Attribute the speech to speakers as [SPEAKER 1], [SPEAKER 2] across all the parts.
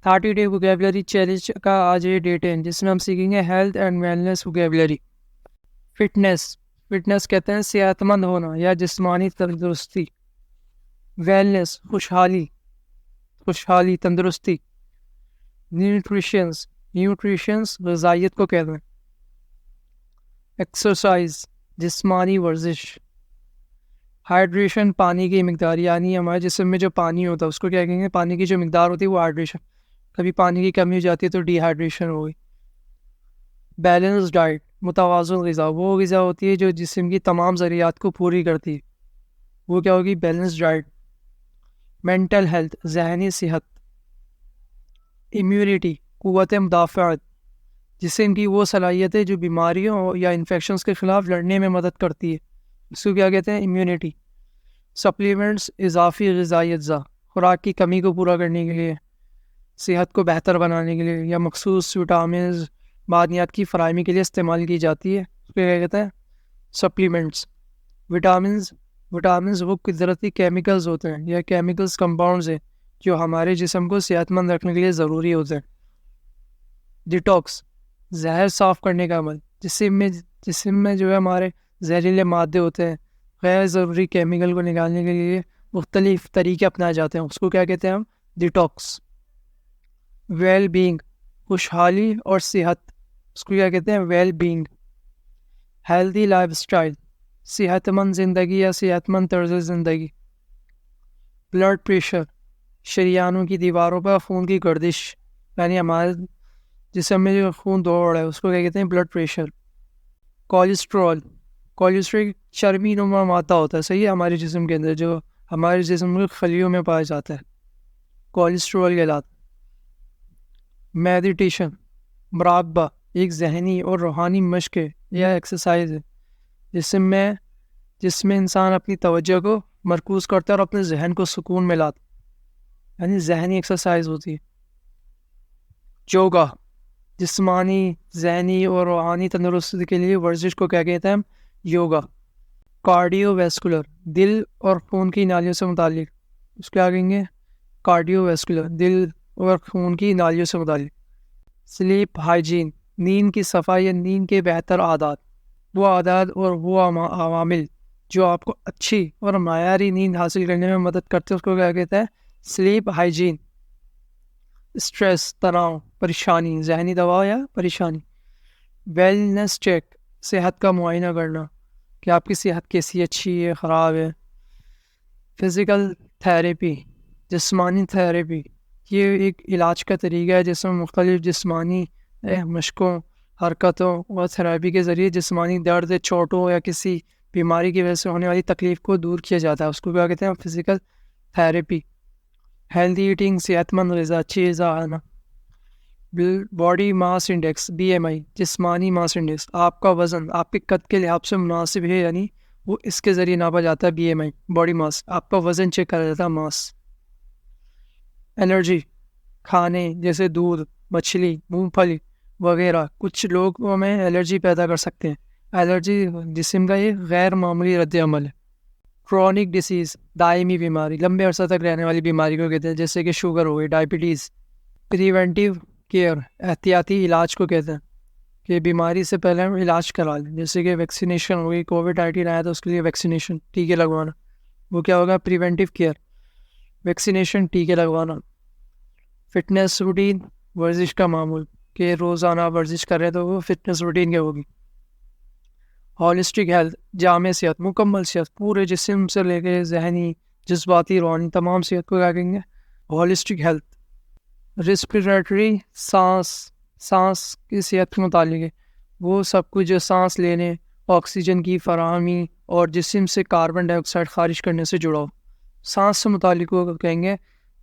[SPEAKER 1] 30 day vocabulary challenge کا آج یہ ڈیٹ ہے جس میں ہم سیکھیں گے health and wellness vocabulary. Fitness کہتے ہیں صحت مند ہونا یا جسمانی تندرستی. ویلنس خوشحالی تندرستی. نیوٹریشنس غذائیت کو کہتے ہیں. ایکسرسائز جسمانی ورزش. ہائیڈریشن پانی کی مقدار، یعنی ہمارے جسم میں جو پانی ہوتا ہے اس کو کیا کہیں گے، پانی کی جو مقدار ہوتی ہے وہ ہائیڈریشن. کبھی پانی کی کمی ہو جاتی ہے تو ڈی ہائیڈریشن ہوگی. بیلنس ڈائٹ متوازن غذا، وہ غذا ہوتی ہے جو جسم کی تمام ضروریات کو پوری کرتی ہے، وہ کیا ہوگی، بیلنس ڈائٹ. مینٹل ہیلتھ ذہنی صحت. امیونٹی قوت مدافعت، جسم کی وہ صلاحیت ہے جو بیماریوں یا انفیکشنز کے خلاف لڑنے میں مدد کرتی ہے، اس کو کیا کہتے ہیں، امیونٹی. سپلیمنٹس اضافی غذائی اجزاء، خوراک کی کمی کو پورا کرنے کے لیے، صحت کو بہتر بنانے کے لیے یا مخصوص وٹامنز معدنیات کی فراہمی کے لیے استعمال کی جاتی ہے، اس کو کیا کہتے ہیں، سپلیمنٹس. وٹامنز وہ قدرتی کیمیکلز ہوتے ہیں یا کیمیکلز کمپاؤنڈز ہیں جو ہمارے جسم کو صحت مند رکھنے کے لیے ضروری ہوتے ہیں. ڈیٹاکس زہر صاف کرنے کا عمل، جسم میں جو ہے ہمارے زہریلے مادے ہوتے ہیں، غیر ضروری کیمیکل کو نکالنے کے لیے مختلف طریقے اپنائے جاتے ہیں، اس کو کیا کہتے ہیں ہم، ڈیٹاکس. ویل بینگ خوشحالی اور صحت، اس کو کیا کہتے ہیں، well being. Healthy lifestyle صحت مند زندگی یا صحت مند طرز زندگی. بلڈ پریشر شریانوں کی دیواروں پر خون کی گردش، یعنی ہمارے جسم میں جو خون دوڑ رہا ہے اس کو کیا کہتے ہیں، بلڈ پریشر. کولیسٹرول چربی نما مادہ ہوتا ہے، صحیح ہے، ہمارے جسم کے اندر جو ہمارے جسم کے خلیوں میں پایا جاتا ہے، کولیسٹرول کہلاتا ہے. میڈیٹیشن مراقبہ ایک ذہنی اور روحانی مشق ہے یا ایکسرسائز ہے جس میں انسان اپنی توجہ کو مرکوز کرتا ہے اور اپنے ذہن کو سکون میں لاتا ہے، یعنی ذہنی ایکسرسائز ہوتی ہے. یوگا جسمانی ذہنی اور روحانی تندرستی کے لیے ورزش کو کیا کہتے ہیں ہم، یوگا. کارڈیو ویسکولر دل اور خون کی نالیوں سے متعلق، اس کو کیا کہیں گے، کارڈیو ویسکولر دل اور خون کی نالیوں سے متعلق. سلیپ ہائیجین نیند کی صفائی یا نیند کے بہتر عادات، وہ عادات اور وہ عوامل جو آپ کو اچھی اور معیاری نیند حاصل کرنے میں مدد کرتے ہیں، اس کو کیا کہتے ہیں، سلیپ ہائیجین. اسٹریس تناؤ پریشانی، ذہنی دباؤ یا پریشانی. ویلنس چیک صحت کا معائنہ کرنا کہ آپ کی صحت کیسی، اچھی ہے، خراب ہے. فزیکل تھیراپی جسمانی تھیراپی، یہ ایک علاج کا طریقہ ہے جس میں مختلف جسمانی مشقوں، حرکتوں اور تھراپی کے ذریعے جسمانی درد، چوٹوں یا کسی بیماری کی وجہ سے ہونے والی تکلیف کو دور کیا جاتا ہے، اس کو کیا کہتے ہیں، فزیکل تھیراپی. ہیلدی ایٹنگ صحت مند غذا، اچھی غذا آنا. باڈی ماس انڈیکس BMI جسمانی ماس انڈیکس، آپ کا وزن آپ کے قد کے لحاظ سے مناسب ہے، یعنی وہ اس کے ذریعے ناپا جاتا ہے. BMI باڈی ماس، آپ کا وزن چیک کرا جاتا ہے، ماس. الرجی کھانے جیسے دودھ، مچھلی، مونگ پھلی وغیرہ کچھ لوگوں میں الرجی پیدا کر سکتے ہیں. الرجی جسم کا ایک غیر معمولی رد عمل ہے. کرونک ڈیسیز دائمی بیماری، لمبے عرصہ تک رہنے والی بیماری کو کہتے ہیں، جیسے کہ شوگر ہو گئی، ڈائبٹیز. پریونٹیو کیئر احتیاطی علاج کو کہتے ہیں کہ بیماری سے پہلے ہم علاج کرا لیں، جیسے کہ ویکسینیشن ہو گئی، کووڈ-19 آیا تو اس کے لیے ویکسینیشن، ٹیکے لگوانا، وہ کیا ہوگا، پریونٹیو کیئر، ویکسینیشن، ٹیکے لگوانا. فٹنس روٹین ورزش کا معمول کہ روزانہ ورزش کر رہے تو وہ فٹنس روٹین کیا ہوگی. ہولسٹک ہیلتھ جامع صحت، مکمل صحت، پورے جسم سے لے کے ذہنی، جذباتی، روحانی تمام صحت کو کیا کہیں گے، ہولسٹک ہیلتھ. ریسپیریٹری سانس کی صحت کے متعلق ہے، وہ سب کچھ جو سانس لینے، آکسیجن کی فراہمی اور جسم سے کاربن ڈائی آکسائڈ خارج کرنے سے جڑا ہو، سانس سے متعلق وہ کہیں گے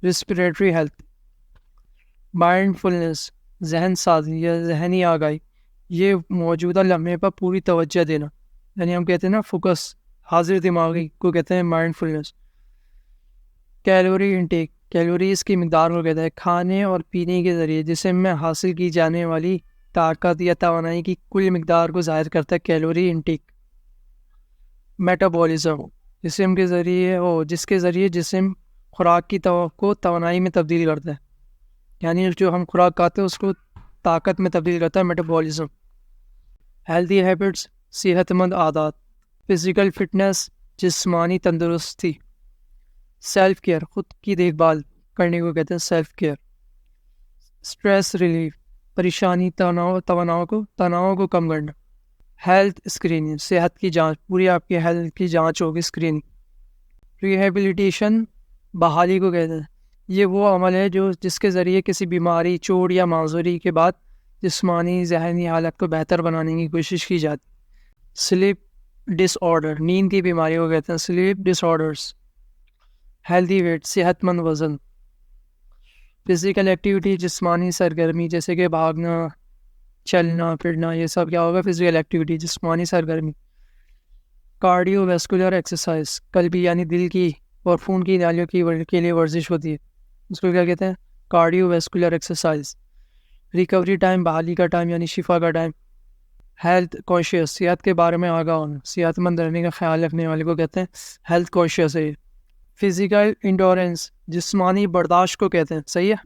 [SPEAKER 1] ریسپیریٹری ہیلتھ. مائنڈ فلنس ذہن سازی یا ذہنی آگاہی، یہ موجودہ لمحے پر پوری توجہ دینا، یعنی ہم کہتے ہیں نا فوکس، حاضر دماغی کو کہتے ہیں مائنڈ فلنس. کیلوری انٹیک کیلوریز کی مقدار کو کہتا ہے کھانے اور پینے کے ذریعے جسم میں حاصل کی جانے والی طاقت یا توانائی کی کل مقدار کو ظاہر کرتا ہے، کیلوری انٹیک. میٹابولزم جس کے ذریعے جسم خوراک کی کو توانائی میں تبدیل کرتا ہے. یعنی جو ہم خوراک کھاتے ہیں اس کو طاقت میں تبدیل کرتا ہے میٹابولزم. ہیلدی ہیبٹس صحت مند عادات. فزیکل فٹنس جسمانی تندرستی. سیلف کیئر خود کی دیکھ بھال کرنے کو کہتے ہیں سیلف کیئر. اسٹریس ریلیف پریشانی تناؤ کو کم کرنا. ہیلتھ اسکریننگ صحت کی جانچ پوری آپ کی ہیلتھ کی جانچ ہوگی اسکریننگ. ریہیبلیٹیشن بحالی کو کہتے ہیں. یہ وہ عمل ہے جس کے ذریعے کسی بیماری چوٹ یا معذوری کے بعد جسمانی ذہنی حالت کو بہتر بنانے کی کوشش کی جاتی. سلیپ ڈس آرڈر نیند کی بیماری کو کہتے ہیں سلیپ ڈس آرڈرس. ہیلدی ویٹ صحت مند وزن. فزیکل ایکٹیویٹی جسمانی سرگرمی جیسے کہ بھاگنا چلنا پھرنا یہ سب کیا ہوگا فزیکل ایکٹیویٹی جسمانی سرگرمی. کارڈیو ویسکولر ایکسرسائز قلبی یعنی دل کی اور خون کی نالیوں کے لیے ورزش ہوتی ہے, اس کو کیا کہتے ہیں cardio vascular exercise. Recovery time بحالی کا ٹائم یعنی شفا کا ٹائم. ہیلتھ کانشیس صحت کے بارے میں آگاہ ہونا, صحت مند رہنے کا خیال رکھنے والے کو کہتے ہیں ہیلتھ کانشیس ہے. فزیکل انڈورنس جسمانی برداشت کو کہتے ہیں, صحیح ہے.